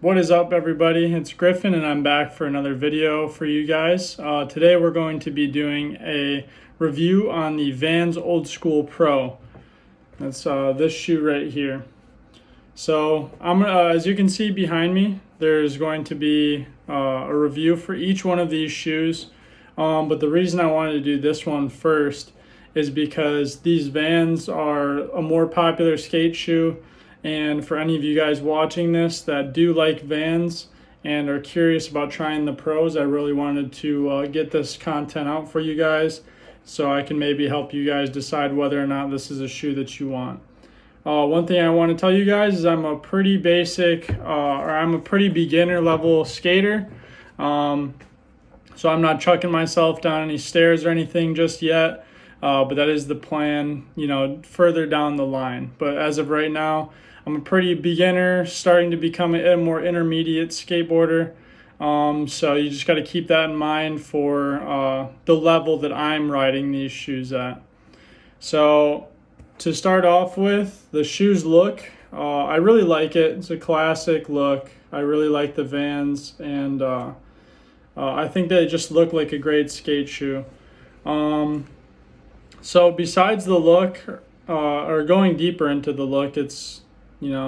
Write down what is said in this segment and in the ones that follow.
What is up, everybody? It's Griffin and I'm back for another video for you guys. Today we're going to be doing a review on the Vans Old Skool Pro. That's this shoe right here. So as you can see behind me, there's going to be a review for each one of these shoes. But the reason I wanted to do this one first is because these Vans are a more popular skate shoe. And for any of you guys watching this that do like Vans and are curious about trying the Pros, I really wanted to get this content out for you guys so I can maybe help you guys decide whether or not this is a shoe that you want. One thing I want to tell you guys is I'm a pretty basic I'm a pretty beginner level skater. So I'm not chucking myself down any stairs or anything just yet. But that is the plan, further down the line. But as of right now, I'm a pretty beginner, starting to become a more intermediate skateboarder. So you just got to keep that in mind for the level that I'm riding these shoes at. So to start off with, the shoes look, I really like it. It's a classic look. I really like the Vans, and I think they just look like a great skate shoe. So besides the look, or going deeper into the look, it's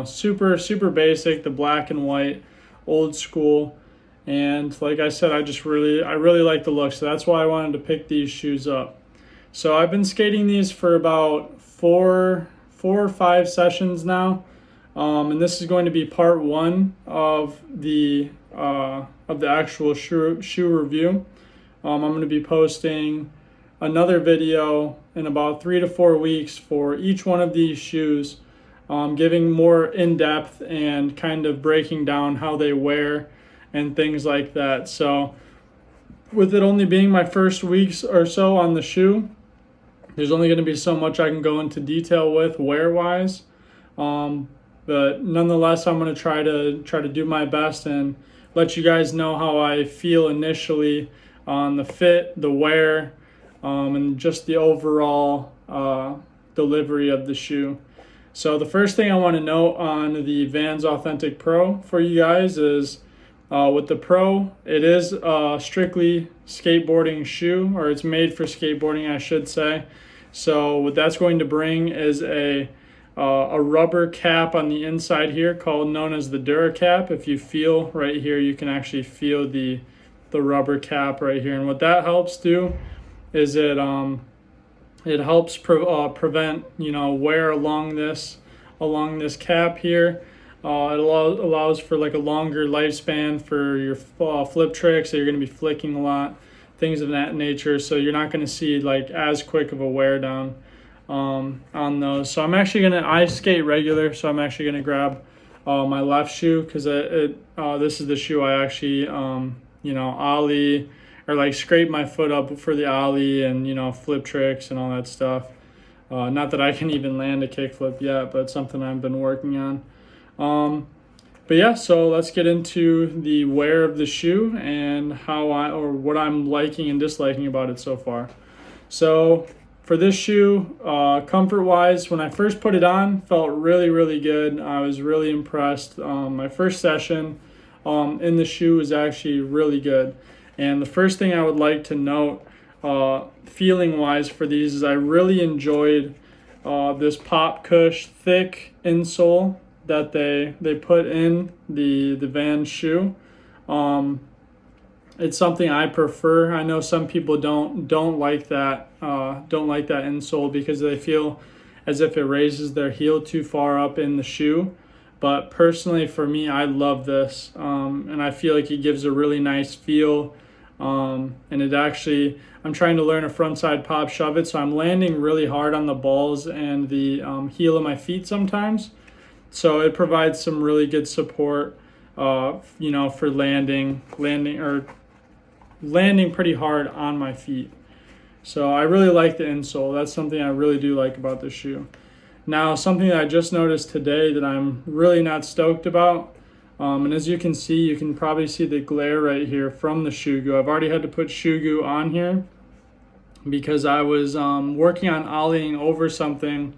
super basic, the black and white, old school, and like I said, I really like the look, so that's why I wanted to pick these shoes up. So I've been skating these for about four or five sessions now, and this is going to be part one of the actual shoe review. I'm going to be posting another video in about 3 to 4 weeks for each one of these shoes, giving more in-depth and kind of breaking down how they wear and things like that. So with it only being my first weeks or so on the shoe, there's only going to be so much I can go into detail with wear-wise. But nonetheless, I'm going to try to do my best and let you guys know how I feel initially on the fit, the wear, and just the overall delivery of the shoe. So the first thing I want to note on the Vans Authentic Pro for you guys is with the Pro, it is a strictly skateboarding shoe, or it's made for skateboarding, I should say. So what that's going to bring is a rubber cap on the inside here, known as the Dura Cap. If you feel right here, you can actually feel the rubber cap right here, and what that helps do is it helps prevent wear along this cap here. It allows for like a longer lifespan for your flip tricks, so you're going to be flicking a lot, things of that nature, so you're not going to see like as quick of a wear down on those. So I skate regular, so I'm actually going to grab my left shoe, because this is the shoe I actually ollie or like scrape my foot up for the ollie and flip tricks and all that stuff. Not that I can even land a kickflip yet, but it's something I've been working on. But yeah, so let's get into the wear of the shoe and what I'm liking and disliking about it so far. So for this shoe, comfort wise, when I first put it on, felt really good. I was really impressed. My first session in the shoe was actually really good. And the first thing I would like to note, feeling wise for these, is I really enjoyed this pop cush thick insole that they put in the Vans shoe. It's something I prefer. I know some people don't like that insole because they feel as if it raises their heel too far up in the shoe. But personally, for me, I love this, and I feel like it gives a really nice feel. And I'm trying to learn a frontside pop shove it, so I'm landing really hard on the balls and the heel of my feet sometimes. So it provides some really good support, for landing pretty hard on my feet. So I really like the insole. That's something I really do like about the shoe. Now, something that I just noticed today that I'm really not stoked about, and as you can probably see the glare right here from the shoe goo. I've already had to put shoe goo on here because I was working on ollieing over something,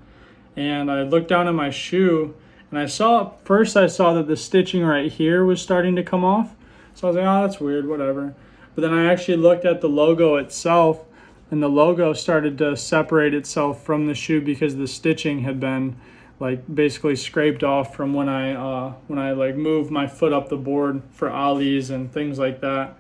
and I looked down at my shoe And I saw that the stitching right here was starting to come off. So I was like, oh, that's weird, whatever. But then I actually looked at the logo itself, and the logo started to separate itself from the shoe because the stitching had been like basically scraped off from when I like moved my foot up the board for ollies and things like that.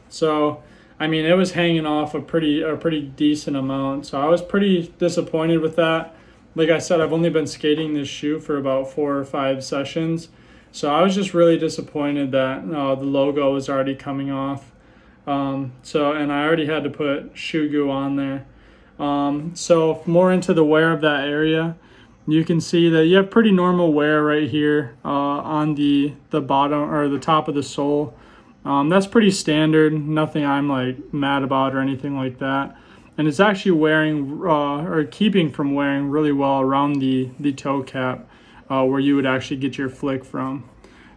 So I mean, it was hanging off a pretty decent amount. So I was pretty disappointed with that. Like I said, I've only been skating this shoe for about 4 or 5 sessions. So I was just really disappointed that the logo was already coming off. And I already had to put shoe goo on there. So more into the wear of that area, you can see that you have pretty normal wear right here on the bottom or the top of the sole. That's pretty standard, nothing I'm like mad about or anything like that. And it's actually wearing or keeping from wearing really well around the toe cap where you would actually get your flick from.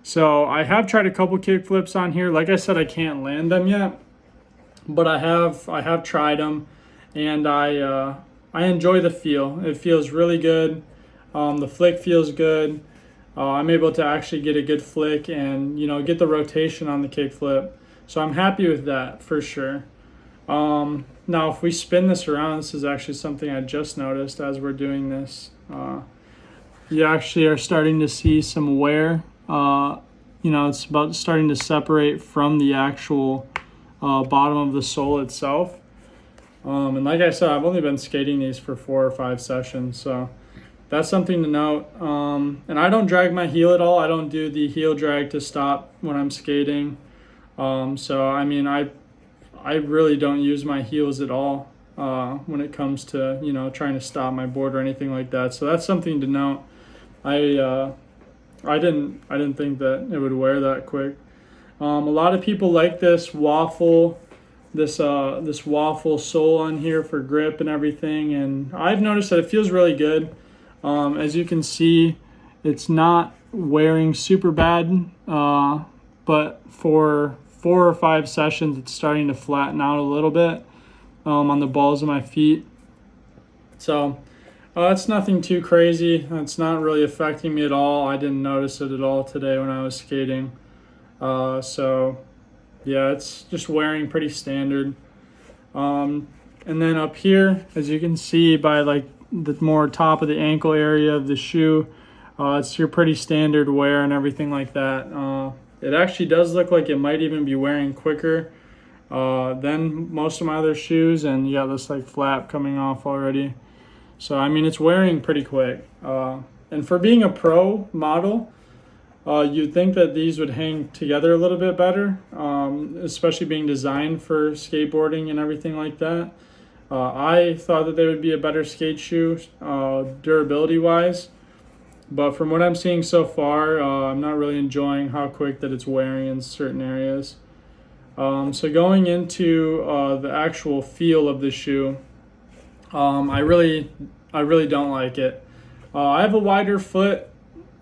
So I have tried a couple kick flips on here. Like I said, I can't land them yet, but I have tried them, and I enjoy the feel. It feels really good. The flick feels good. I'm able to actually get a good flick and get the rotation on the kick flip. So I'm happy with that for sure. Now if we spin this around, this is actually something I just noticed as we're doing this. You actually are starting to see some wear. It's about starting to separate from the actual bottom of the sole itself. And like I said, I've only been skating these for 4 or 5 sessions, so that's something to note. And I don't drag my heel at all. I don't do the heel drag to stop when I'm skating. So I mean, I really don't use my heels at all when it comes to trying to stop my board or anything like that. So that's something to note. I didn't think that it would wear that quick. A lot of people like this waffle sole on here for grip and everything, and I've noticed that it feels really good. As you can see, it's not wearing super bad, but for 4 or 5 sessions, it's starting to flatten out a little bit on the balls of my feet. So it's nothing too crazy. It's not really affecting me at all. I didn't notice it at all today when I was skating. So yeah, it's just wearing pretty standard. And then up here, as you can see by like the more top of the ankle area of the shoe, it's your pretty standard wear and everything like that. It actually does look like it might even be wearing quicker than most of my other shoes, and you got this like flap coming off already. So I mean, it's wearing pretty quick. And for being a pro model, you'd think that these would hang together a little bit better, especially being designed for skateboarding and everything like that. I thought that they would be a better skate shoe durability wise, but from what I'm seeing so far, I'm not really enjoying how quick that it's wearing in certain areas. So going into the actual feel of the shoe, I really don't like it. I have a wider foot,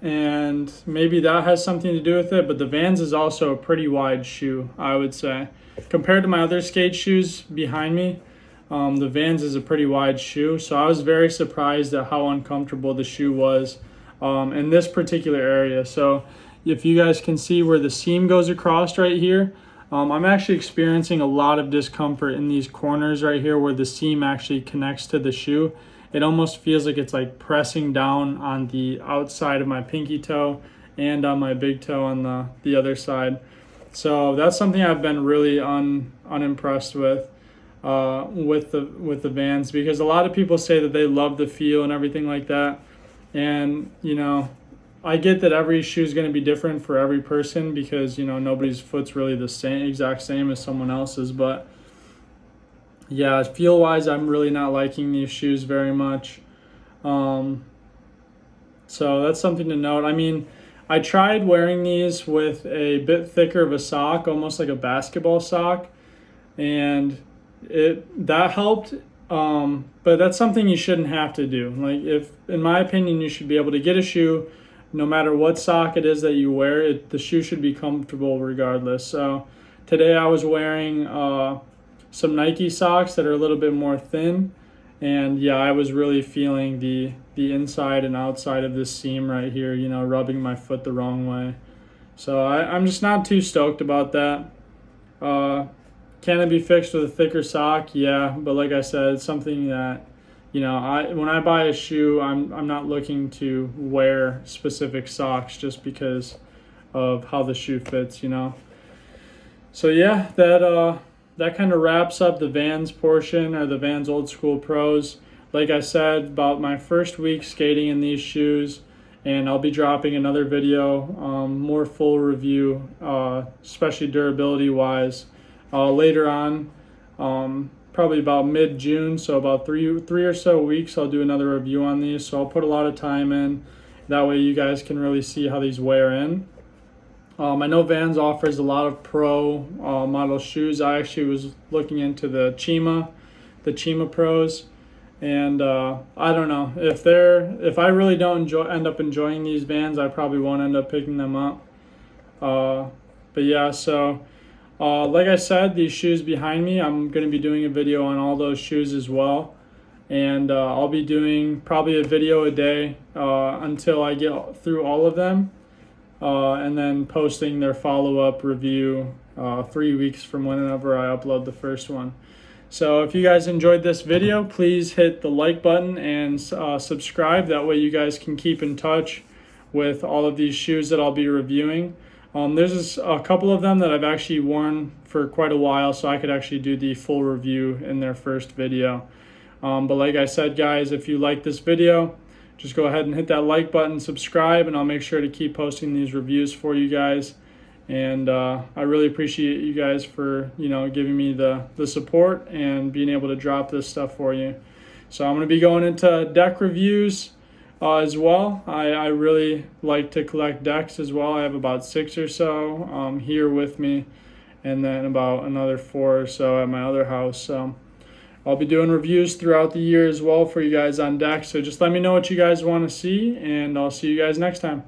and maybe that has something to do with it, but the Vans is also a pretty wide shoe, I would say. Compared to my other skate shoes behind me, the Vans is a pretty wide shoe, so I was very surprised at how uncomfortable the shoe was in this particular area. So if you guys can see where the seam goes across right here, I'm actually experiencing a lot of discomfort in these corners right here where the seam actually connects to the shoe. It almost feels like it's like pressing down on the outside of my pinky toe and on my big toe on the other side. So that's something I've been really unimpressed with the Vans, because a lot of people say that they love the feel and everything like that. And I get that every shoe is going to be different for every person, because nobody's foot's really the exact same as someone else's. But yeah, feel wise, I'm really not liking these shoes very much. So that's something to note. I mean, I tried wearing these with a bit thicker of a sock, almost like a basketball sock, and that helped. But that's something you shouldn't have to do. Like, in my opinion, you should be able to get a shoe, no matter what sock it is that you wear. The shoe should be comfortable regardless. So today I was wearing some Nike socks that are a little bit more thin, And yeah, I was really feeling the inside and outside of this seam right here, you know, rubbing my foot the wrong way. So I'm just not too stoked about that. Can it be fixed with a thicker sock? Yeah, but like I said, it's something that, you know, when I buy a shoe, I'm not looking to wear specific socks just because of how the shoe fits, you know. So yeah, that kind of wraps up the Vans portion, or the Vans Old Skool Pros. Like I said, about my first week skating in these shoes, and I'll be dropping another video, more full review, especially durability wise, later on, probably about mid-June. So about three or so weeks, I'll do another review on these. So I'll put a lot of time in. That way, you guys can really see how these wear in. I know Vans offers a lot of pro model shoes. I actually was looking into the Chima Pros, and I don't know if I really don't end up enjoying these Vans, I probably won't end up picking them up. But yeah, so like I said, these shoes behind me, I'm going to be doing a video on all those shoes as well, and I'll be doing probably a video a day until I get through all of them. And then posting their follow-up review 3 weeks from whenever I upload the first one. So if you guys enjoyed this video, please hit the like button and subscribe. That way you guys can keep in touch with all of these shoes that I'll be reviewing. There's a couple of them that I've actually worn for quite a while, so I could actually do the full review in their first video. But like I said, guys, if you like this video, just go ahead and hit that like button, subscribe, and I'll make sure to keep posting these reviews for you guys. And I really appreciate you guys for, you know, giving me the support and being able to drop this stuff for you. So I'm going to be going into deck reviews as well. I really like to collect decks as well. I have about 6 or so here with me, and then about another 4 or so at my other house. So I'll be doing reviews throughout the year as well for you guys on deck. So just let me know what you guys want to see, and I'll see you guys next time.